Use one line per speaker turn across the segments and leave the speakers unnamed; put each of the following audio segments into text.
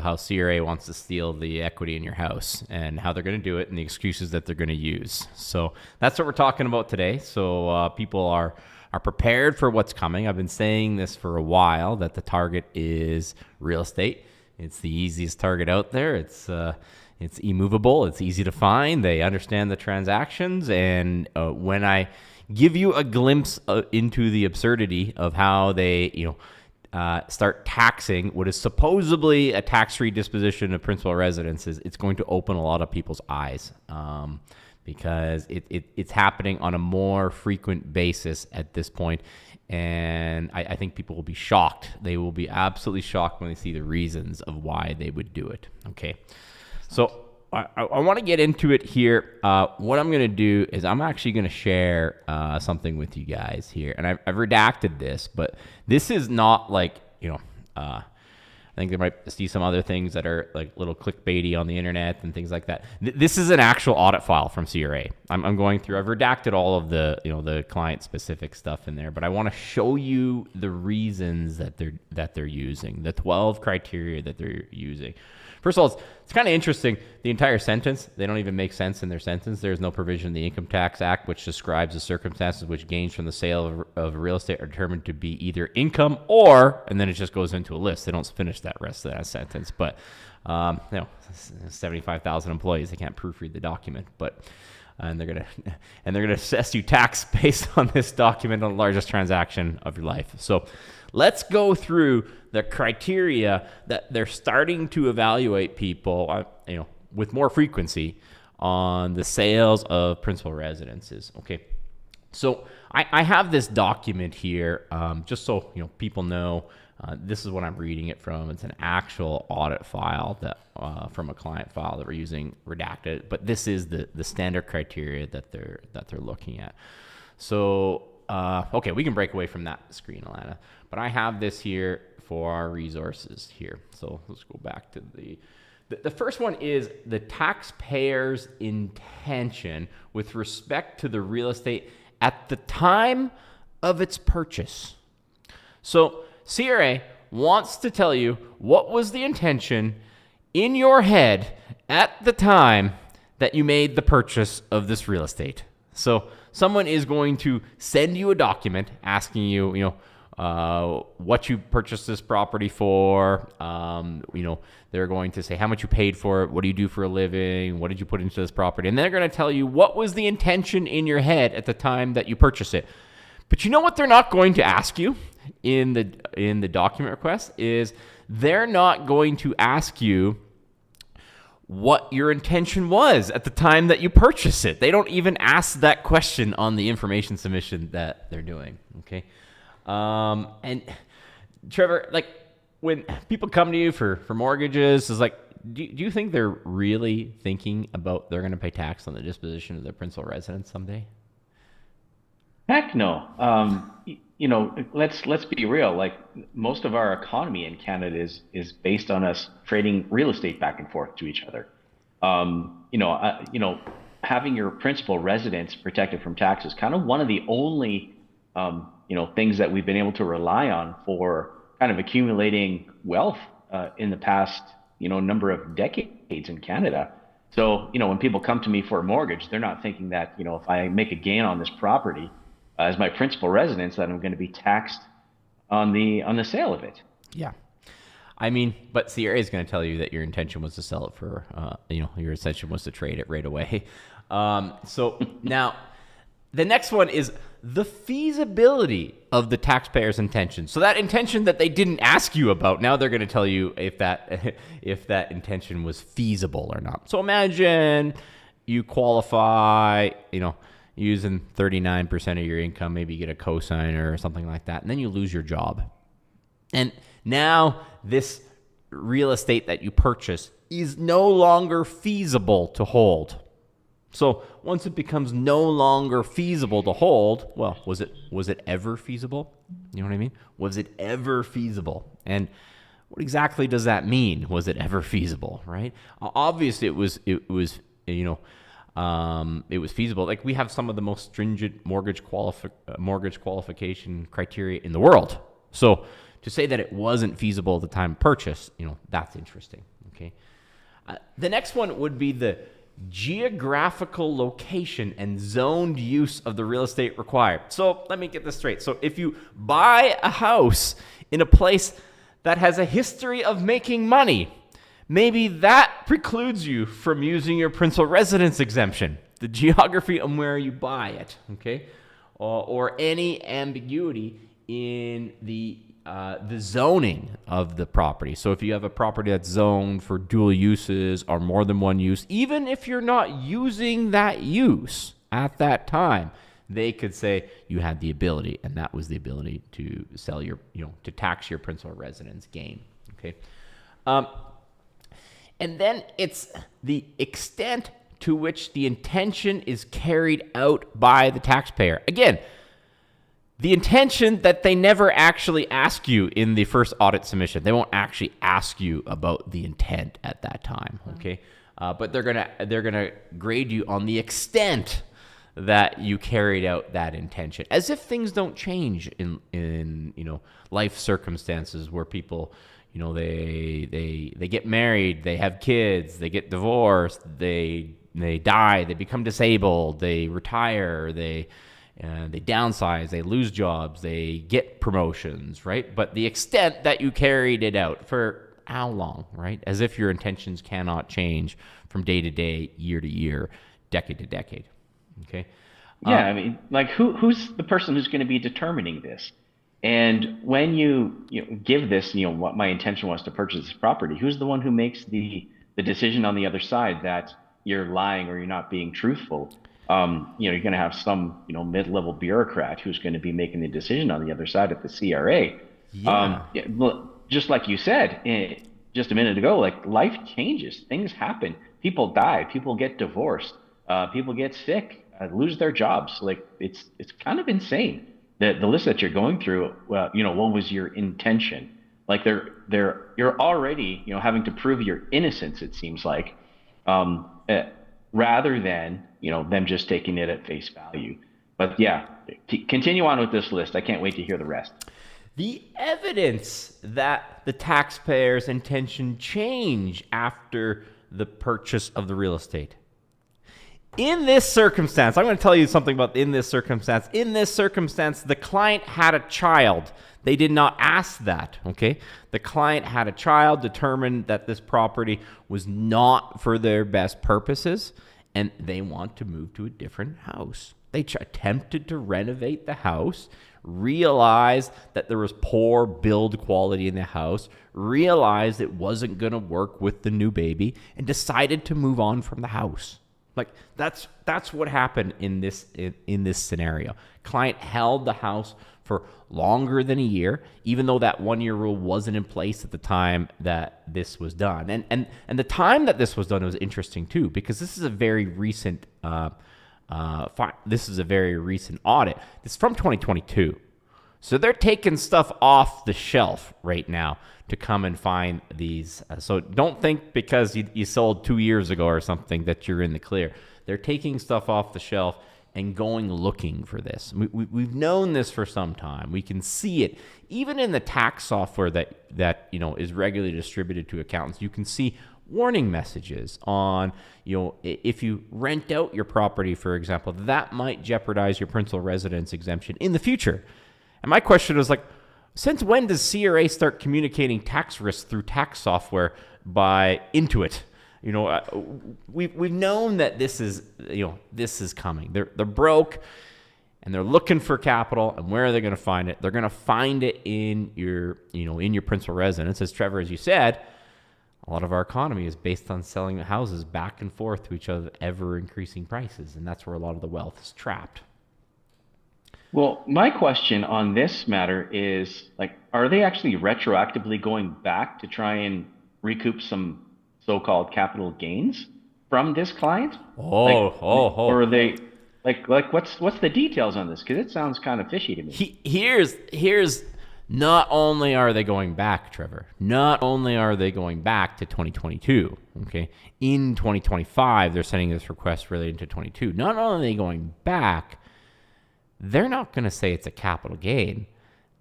how CRA wants to steal the equity in your house and how they're going to do it and the excuses that they're going to use. So that's what we're talking about today. So people are prepared for what's coming. I've been saying this for a while, that the target is real estate. It's the easiest target out there. It's immovable. It's easy to find. They understand the transactions. And when I give you a glimpse into the absurdity of how they, start taxing what is supposedly a tax-free disposition of principal residences, it's going to open a lot of people's eyes because it's happening on a more frequent basis at this point. And I think people will be shocked. They will be absolutely shocked when they see the reasons of why they would do it. Okay. So I want to get into it here. What I'm going to do is I'm actually going to share something with you guys here. And I've redacted this, but this is not like, I think they might see some other things that are like little clickbaity on the internet and things like that. This is an actual audit file from CRA. I'm going through, I've redacted all of the, the client specific stuff in there, but I want to show you the reasons that they're using, the 12 criteria that they're using. First of all, it's kind of interesting. The entire sentence, they don't even make sense in their sentence. There's no provision in the Income Tax Act which describes the circumstances which gains from the sale of real estate are determined to be either income or, and then it just goes into a list. They don't finish that rest of that sentence. But, 75,000 employees, they can't proofread the document. But and they're gonna assess you tax based on this document on the largest transaction of your life. So let's go through the criteria that they're starting to evaluate people, with more frequency on the sales of principal residences. Okay, so I have this document here, just so people know. This is what I'm reading it from. It's an actual audit file that from a client file that we're using redacted, but this is the standard criteria that they're looking at. So okay, we can break away from that screen, Alana, but I have this here for our resources here. So let's go back to the first one is the taxpayer's intention with respect to the real estate at the time of its purchase. So CRA wants to tell you what was the intention in your head at the time that you made the purchase of this real estate. So someone is going to send you a document asking you, what you purchased this property for. They're going to say how much you paid for it. What do you do for a living? What did you put into this property? And they're going to tell you what was the intention in your head at the time that you purchased it. But you know what they're not going to ask you in the document request is they're not going to ask you what your intention was at the time that you purchased it. They don't even ask that question on the information submission that they're doing. Okay. And Trevor, like when people come to you for mortgages, is like, do you think they're really thinking about they're going to pay tax on the disposition of their principal residence someday?
Heck no. Let's be real. Like most of our economy in Canada is based on us trading real estate back and forth to each other. Having your principal residence protected from tax is kind of one of the only things that we've been able to rely on for kind of accumulating wealth in the past number of decades in Canada. So when people come to me for a mortgage, they're not thinking that if I make a gain on this property as my principal residence, that I'm going to be taxed on the sale of it.
Yeah. I mean, but CRA is going to tell you that your intention was to sell it for, your intention was to trade it right away. So now the next one is the feasibility of the taxpayer's intention. So that intention that they didn't ask you about, now they're going to tell you if that intention was feasible or not. So imagine you qualify, using 39% of your income, maybe you get a cosigner or something like that, and then you lose your job. And now this real estate that you purchase is no longer feasible to hold. So once it becomes no longer feasible to hold, well, was it ever feasible? You know what I mean? Was it ever feasible? And what exactly does that mean? Was it ever feasible, right? Obviously it was feasible. Like we have some of the most stringent mortgage qualification criteria in the world. So to say that it wasn't feasible at the time of purchase, that's interesting. Okay. The next one would be the geographical location and zoned use of the real estate required. So let me get this straight. So if you buy a house in a place that has a history of making money, maybe that precludes you from using your principal residence exemption, the geography and where you buy it, okay? Or any ambiguity in the zoning of the property. So if you have a property that's zoned for dual uses or more than one use, even if you're not using that use at that time, they could say you had the ability, and that was the ability to sell your, to tax your principal residence gain, okay? And then it's the extent to which the intention is carried out by the taxpayer. Again, the intention that they never actually ask you in the first audit submission. They won't actually ask you about the intent at that time, okay? But they're gonna grade you on the extent that you carried out that intention, as if things don't change in life circumstances where people, they get married, they have kids, they get divorced, they die, they become disabled, they retire, they downsize, they lose jobs, they get promotions, right? But the extent that you carried it out for how long, right? As if your intentions cannot change from day to day, year to year, decade to decade. Okay.
Yeah, I mean, like who's the person who's going to be determining this? And when you give this, what my intention was to purchase this property, who's the one who makes the decision on the other side that you're lying or you're not being truthful? You're going to have some mid-level bureaucrat who's going to be making the decision on the other side at the CRA.
Yeah.
Just like you said just a minute ago, like life changes, things happen, people die, people get divorced, people get sick, lose their jobs. Like it's kind of insane that the list that you're going through. What was your intention? Like you're already having to prove your innocence. It seems like, rather than them just taking it at face value. But yeah, continue on with this list. I can't wait to hear the rest.
The evidence that the taxpayer's intention changed after the purchase of the real estate. In this circumstance, I'm going to tell you something about in this circumstance. In this circumstance, the client had a child. They did not ask that, okay? The client had a child, determined that this property was not for their best purposes, and they want to move to a different house. They attempted to renovate the house, realized that there was poor build quality in the house, realized it wasn't going to work with the new baby, and decided to move on from the house. Like that's what happened in this scenario. Client held the house for longer than a year, even though that 1 year rule wasn't in place at the time that this was done. And the time that this was done was interesting too, because this is a very recent audit. This is from 2022. So they're taking stuff off the shelf right now to come and find these. So don't think because you sold 2 years ago or something that you're in the clear. They're taking stuff off the shelf and going looking for this. We've known this for some time. We can see it even in the tax software that is regularly distributed to accountants. You can see warning messages on, if you rent out your property, for example, that might jeopardize your principal residence exemption in the future. And my question is since when does CRA start communicating tax risks through tax software by Intuit? We've known that this is coming. They're broke, and they're looking for capital. And where are they going to find it? They're going to find it in your principal residence. As Trevor, as you said, a lot of our economy is based on selling houses back and forth to each other at ever increasing prices, and that's where a lot of the wealth is trapped.
Well, my question on this matter is, are they actually retroactively going back to try and recoup some so-called capital gains from this client? Or are they what's the details on this? Because it sounds kind of fishy to me.
Here's not only are they going back, Trevor, not only are they going back to 2022, okay? In 2025, they're sending this request relating to 22. Not only are they going back, they're not going to say it's a capital gain.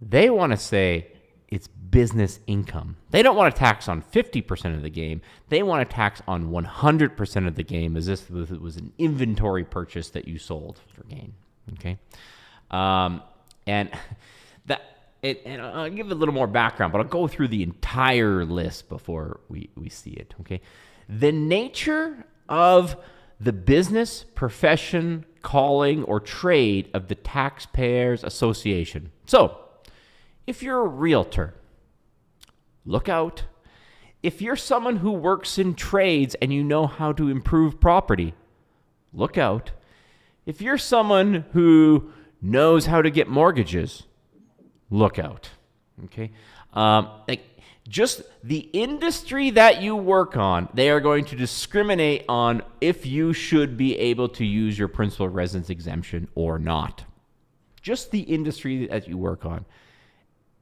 They want to say it's business income. They don't want to tax on 50% of the game. They want to tax on 100% of the game as if it was an inventory purchase that you sold for gain. Okay. And I'll give a little more background, but I'll go through the entire list before we see it. Okay. The nature of the business, profession, calling, or trade of the Taxpayers Association. So, if you're a realtor, look out. If you're someone who works in trades and you know how to improve property, look out. If you're someone who knows how to get mortgages, look out. Okay? Just the industry that you work on, they are going to discriminate on if you should be able to use your principal residence exemption or not. Just the industry that you work on.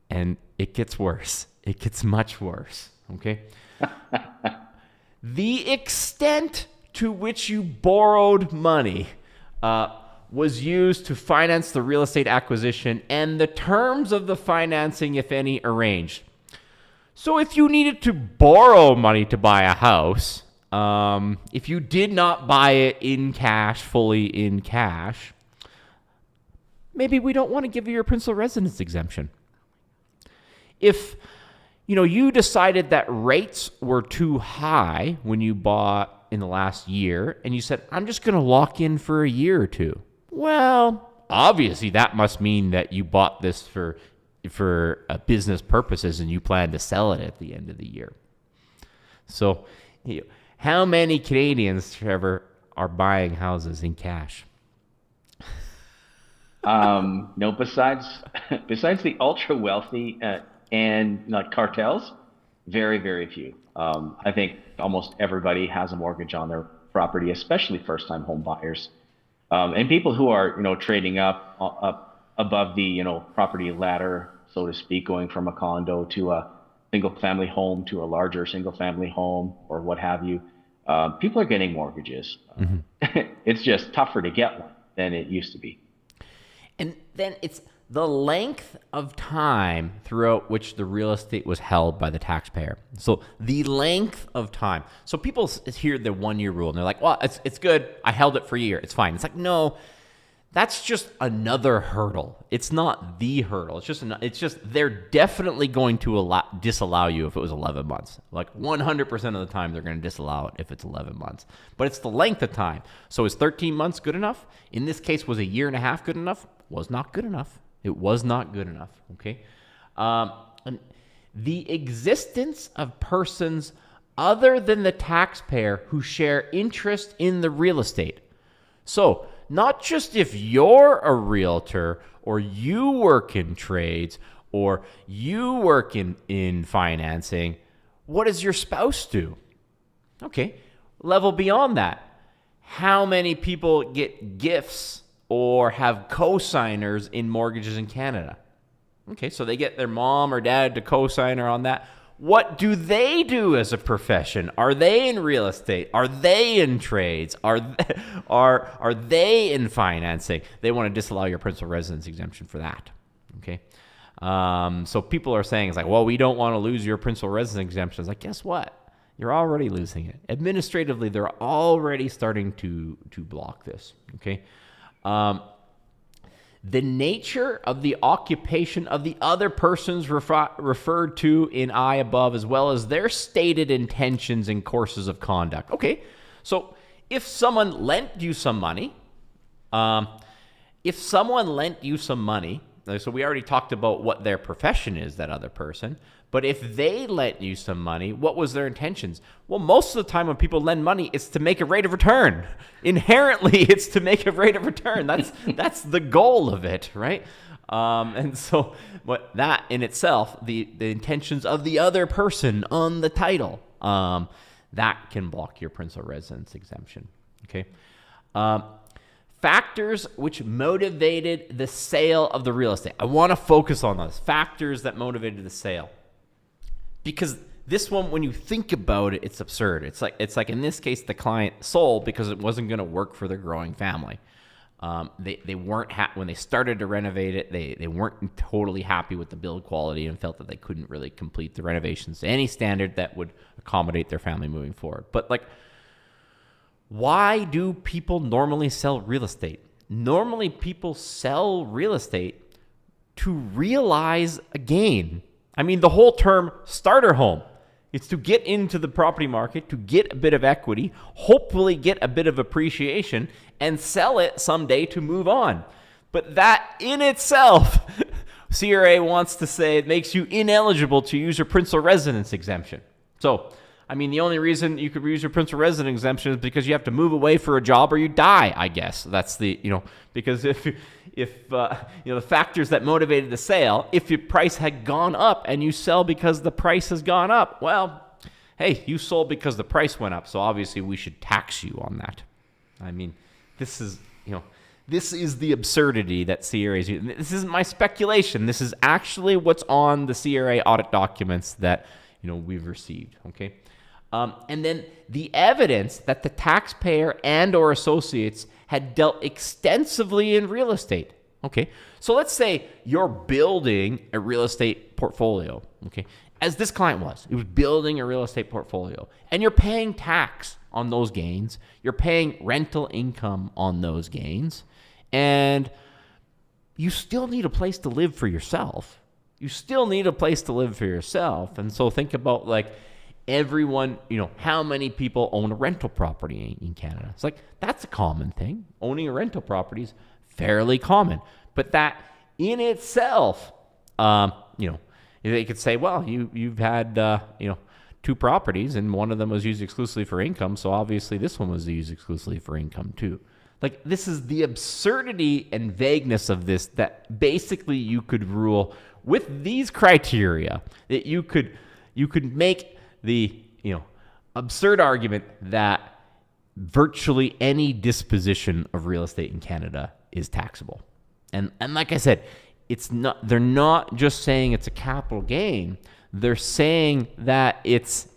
And it gets worse. It gets much worse. Okay? The extent to which you borrowed money was used to finance the real estate acquisition and the terms of the financing, if any, arranged. So if you needed to borrow money to buy a house, if you did not buy it in cash, fully in cash, maybe we don't want to give you your principal residence exemption. If you decided that rates were too high when you bought in the last year and you said, I'm just going to lock in for a year or two. Well, obviously that must mean that you bought this for business purposes and you plan to sell it at the end of the year. So how many Canadians, Trevor, are buying houses in cash?
No, besides the ultra wealthy and like cartels, very, very few. I think almost everybody has a mortgage on their property, especially first-time home buyers. And people who are, trading up above the, property ladder, so to speak, going from a condo to a single-family home to a larger single-family home or what have you. People are getting mortgages. Mm-hmm. It's just tougher to get one than it used to be.
And then it's the length of time throughout which the real estate was held by the taxpayer. So the length of time. So people hear the 1 year rule and they're like, well, it's good. I held it for a year. It's fine. It's like, no, that's just another hurdle. It's not the hurdle. It's just they're definitely going to disallow you if it was 11 months. Like 100% of the time they're going to disallow it if it's 11 months. But it's the length of time. So is 13 months good enough? In this case, was a year and a half good enough? Was not good enough. It was not good enough, okay? And the existence of persons other than the taxpayer who share interest in the real estate. So not just if you're a realtor or you work in trades or you work in financing, what does your spouse do? Okay, level beyond that. How many people get gifts or have co-signers in mortgages in Canada? Okay, so they get their mom or dad to co-signer on that. What do they do as a profession? Are they in real estate? Are they in trades? Are they in financing? They want to disallow your principal residence exemption for that. Okay, so people are saying it's like, well, we don't want to lose your principal residence exemption. It's like, guess what? You're already losing it. Administratively, they're already starting to block this. Okay. The nature of the occupation of the other persons referred to in I above, as well as their stated intentions and courses of conduct. Okay, so if someone lent you some money, so we already talked about what their profession is, that other person. But if they lent you some money, what was their intentions? Well, most of the time when people lend money, it's to make a rate of return. Inherently, it's to make a rate of return. That's the goal of it, right? And so what that in itself, the intentions of the other person on the title, that can block your principal residence exemption, okay? Factors which motivated the sale of the real estate. I want to focus on those factors that motivated the sale. Because this one, when you think about it, it's absurd. It's like in this case, the client sold because it wasn't going to work for their growing family. They weren't when they started to renovate it, they weren't totally happy with the build quality and felt that they couldn't really complete the renovations to any standard that would accommodate their family moving forward. But like, why do people normally sell real estate? Normally people sell real estate to realize a gain. I mean, the whole term starter home, it's to get into the property market, to get a bit of equity, hopefully get a bit of appreciation, and sell it someday to move on. But that in itself, CRA wants to say it makes you ineligible to use your principal residence exemption. So, I mean, the only reason you could use your principal residence exemption is because you have to move away for a job or you die, I guess. That's the, because if the factors that motivated the sale, if your price had gone up and you sell because the price has gone up, well, hey, you sold because the price went up, so obviously we should tax you on that. I mean, this is the absurdity that CRA is using. This isn't my speculation. This is actually what's on the CRA audit documents that, we've received, okay? And then the evidence that the taxpayer and or associates had dealt extensively in real estate. Okay, so let's say you're building a real estate portfolio. Okay, as this client was, he was building a real estate portfolio, and you're paying tax on those gains. You're paying rental income on those gains, and you still need a place to live for yourself. And so think about like, everyone, how many people own a rental property in Canada? It's like, that's a common thing. Owning a rental property is fairly common. But that in itself, they could say, well, you've had, two properties and one of them was used exclusively for income. So obviously this one was used exclusively for income too. Like, this is the absurdity and vagueness of this, that basically you could rule with these criteria that you could make the absurd argument that virtually any disposition of real estate in Canada is taxable. And like I said, they're not just saying it's a capital gain. They're saying that it's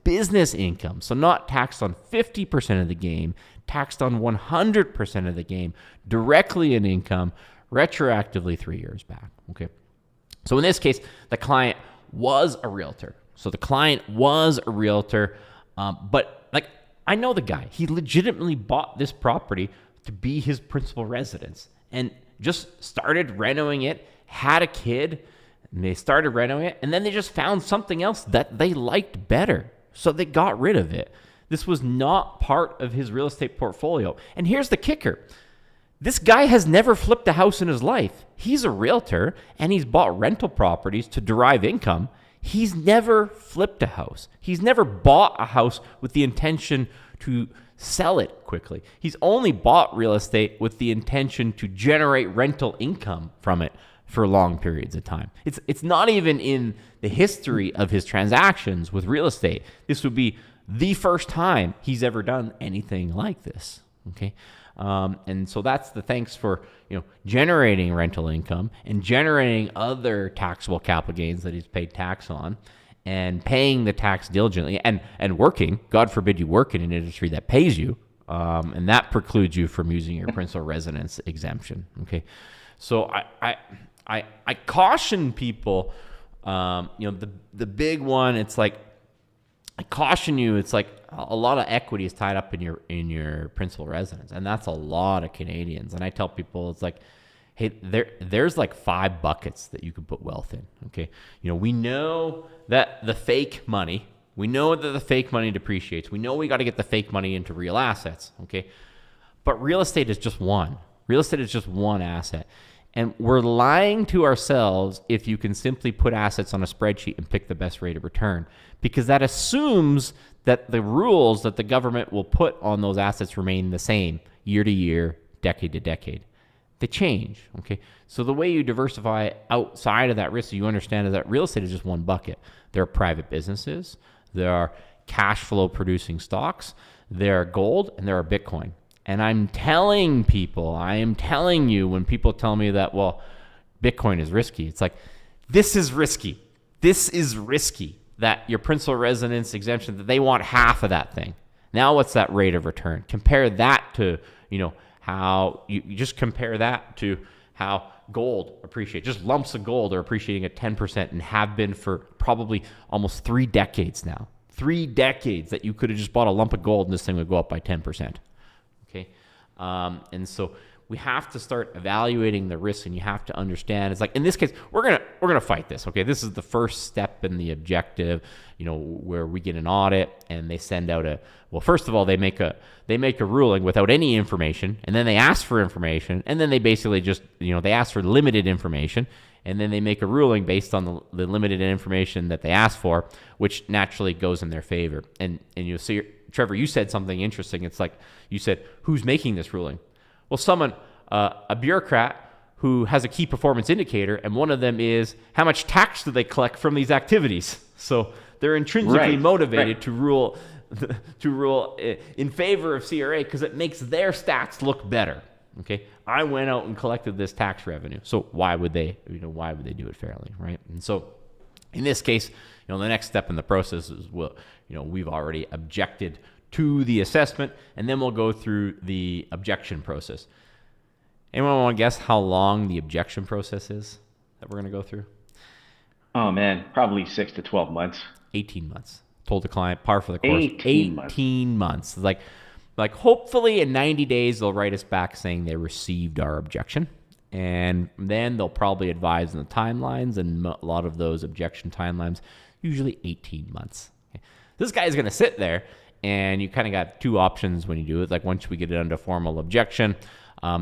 business income. So not taxed on 50% of the gain, taxed on 100% of the gain, directly in income, retroactively 3 years back. Okay. So in this case, the client was a realtor. But like, I know the guy. He legitimately bought this property to be his principal residence and just started renovating it, had a kid, and they started renovating it, and then they just found something else that they liked better. So they got rid of it. This was not part of his real estate portfolio. And here's the kicker. This guy has never flipped a house in his life. He's a realtor and he's bought rental properties to derive income. He's never flipped a house. He's never bought a house with the intention to sell it quickly. He's only bought real estate with the intention to generate rental income from it for long periods of time. It's not even in the history of his transactions with real estate. This would be the first time he's ever done anything like this. Okay. And so that's the thanks for, generating rental income and generating other taxable capital gains that he's paid tax on and paying the tax diligently and working. God forbid you work in an industry that pays you. And that precludes you from using your principal residence exemption. Okay. So I caution people, the big one, it's like, I caution you, it's like a lot of equity is tied up in your principal residence, and that's a lot of Canadians. And I tell people, it's like, hey, there's like 5 buckets that you can put wealth in. Okay, we know that the fake money depreciates. We know we got to get the fake money into real assets. Okay, but real estate is just one. Real estate is just one asset. And we're lying to ourselves if you can simply put assets on a spreadsheet and pick the best rate of return, because that assumes that the rules that the government will put on those assets remain the same year to year, decade to decade. They change, okay? So the way you diversify outside of that risk, so you understand, is that real estate is just one bucket. There are private businesses, there are cash flow producing stocks, there are gold, and there are Bitcoin. And I am telling you, when people tell me that, well, Bitcoin is risky, it's like, this is risky that your principal residence exemption, that they want half of that thing. Now what's that rate of return? Compare that to, how you just compare that to how gold appreciates. Just lumps of gold are appreciating at 10% and have been for probably almost 3 decades now. 3 decades that you could have just bought a lump of gold and this thing would go up by 10%. Okay. And so we have to start evaluating the risks, and you have to understand, it's like, in this case, we're gonna fight this. Okay. This is the first step in the objective, where we get an audit and they send out first of all, they make a ruling without any information, and then they ask for information, and then they basically just, they ask for limited information, and then they make a ruling based on the limited information that they asked for, which naturally goes in their favor. And you'll see, Trevor, you said something interesting. It's like, you said, who's making this ruling? Well, someone, a bureaucrat who has a key performance indicator, and one of them is how much tax do they collect from these activities? So they're intrinsically motivated to rule in favor of CRA because it makes their stats look better. Okay, I went out and collected this tax revenue, so why would they do it fairly, right? And so, in this case, the next step in the process is we've already objected to the assessment, and then we'll go through the objection process. Anyone want to guess how long the objection process is that we're going to go through?
Oh man, probably 6 to 12 months.
18 months. Told the client, par for the course.
18
months. Like hopefully in 90 days they'll write us back saying they received our objection, and then they'll probably advise on the timelines, and a lot of those objection timelines usually 18 months. Okay. This guy is going to sit there, and you kind of got 2 options when you do it. Like, once we get it under formal objection,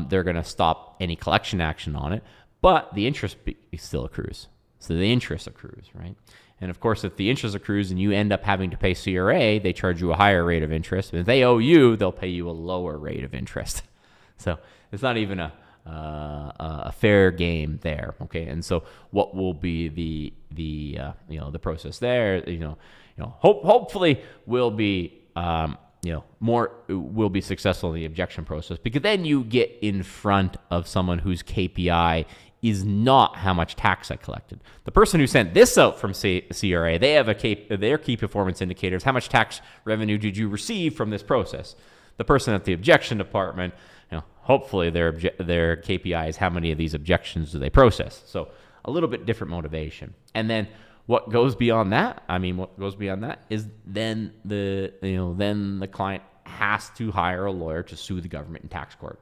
they're going to stop any collection action on it, but the interest still accrues. So the interest accrues, right? And of course, if the interest accrues and you end up having to pay CRA, they charge you a higher rate of interest. And if they owe you, they'll pay you a lower rate of interest. So it's not even a fair game there. Okay, and so what will be the process there? Hopefully will be will be successful in the objection process, because then you get in front of someone whose KPI is not how much tax I collected. The person who sent this out from CRA, they have their key performance indicators. How much tax revenue did you receive from this process? The person at the objection department, hopefully their KPI is how many of these objections do they process. So a little bit different motivation. And then what goes beyond that? Is then the client has to hire a lawyer to sue the government in tax court.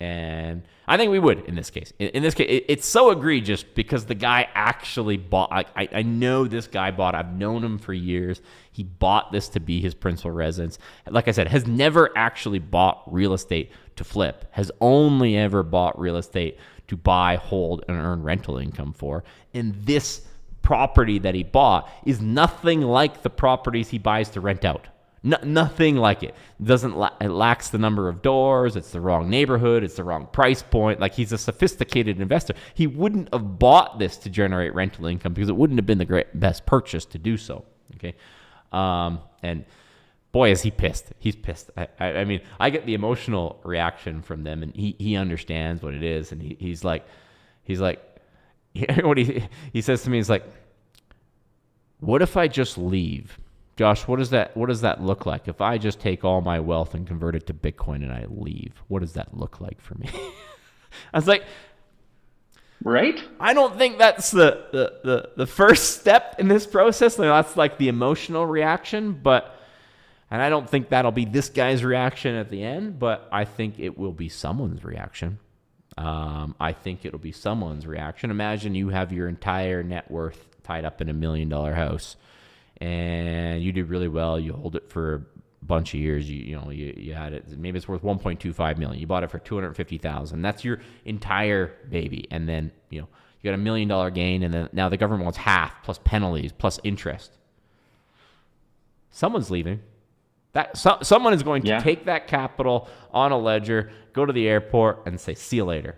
And I think we would in this case. In this case, it's so egregious because the guy actually bought. I know this guy bought. I've known him for years. He bought this to be his principal residence. Like I said, has never actually bought real estate to flip. Has only ever bought real estate to buy, hold, and earn rental income for. And this property that he bought is nothing like the properties he buys to rent out. Nothing like it. It lacks the number of doors. It's the wrong neighborhood. It's the wrong price point. Like, he's a sophisticated investor. He wouldn't have bought this to generate rental income because it wouldn't have been the best purchase to do so. Okay, and boy, is he pissed. He's pissed. I mean, I get the emotional reaction from them, and he understands what it is, and he's like, what he says to me is like, what if I just leave? Josh, what does that look like? If I just take all my wealth and convert it to Bitcoin and I leave, what does that look like for me? I was like,
right?
I don't think that's the first step in this process. That's like the emotional reaction, and I don't think that'll be this guy's reaction at the end, but I think it will be someone's reaction. Imagine you have your entire net worth tied up in $1 million house, and you did really well. You hold it for a bunch of years. You had it. Maybe it's worth $1.25 million. You bought it for $250,000. That's your entire baby. And then you got $1 million gain, and then now the government wants half plus penalties plus interest. Someone's leaving. Someone is going to take that capital on a ledger, go to the airport, and say, "See you later.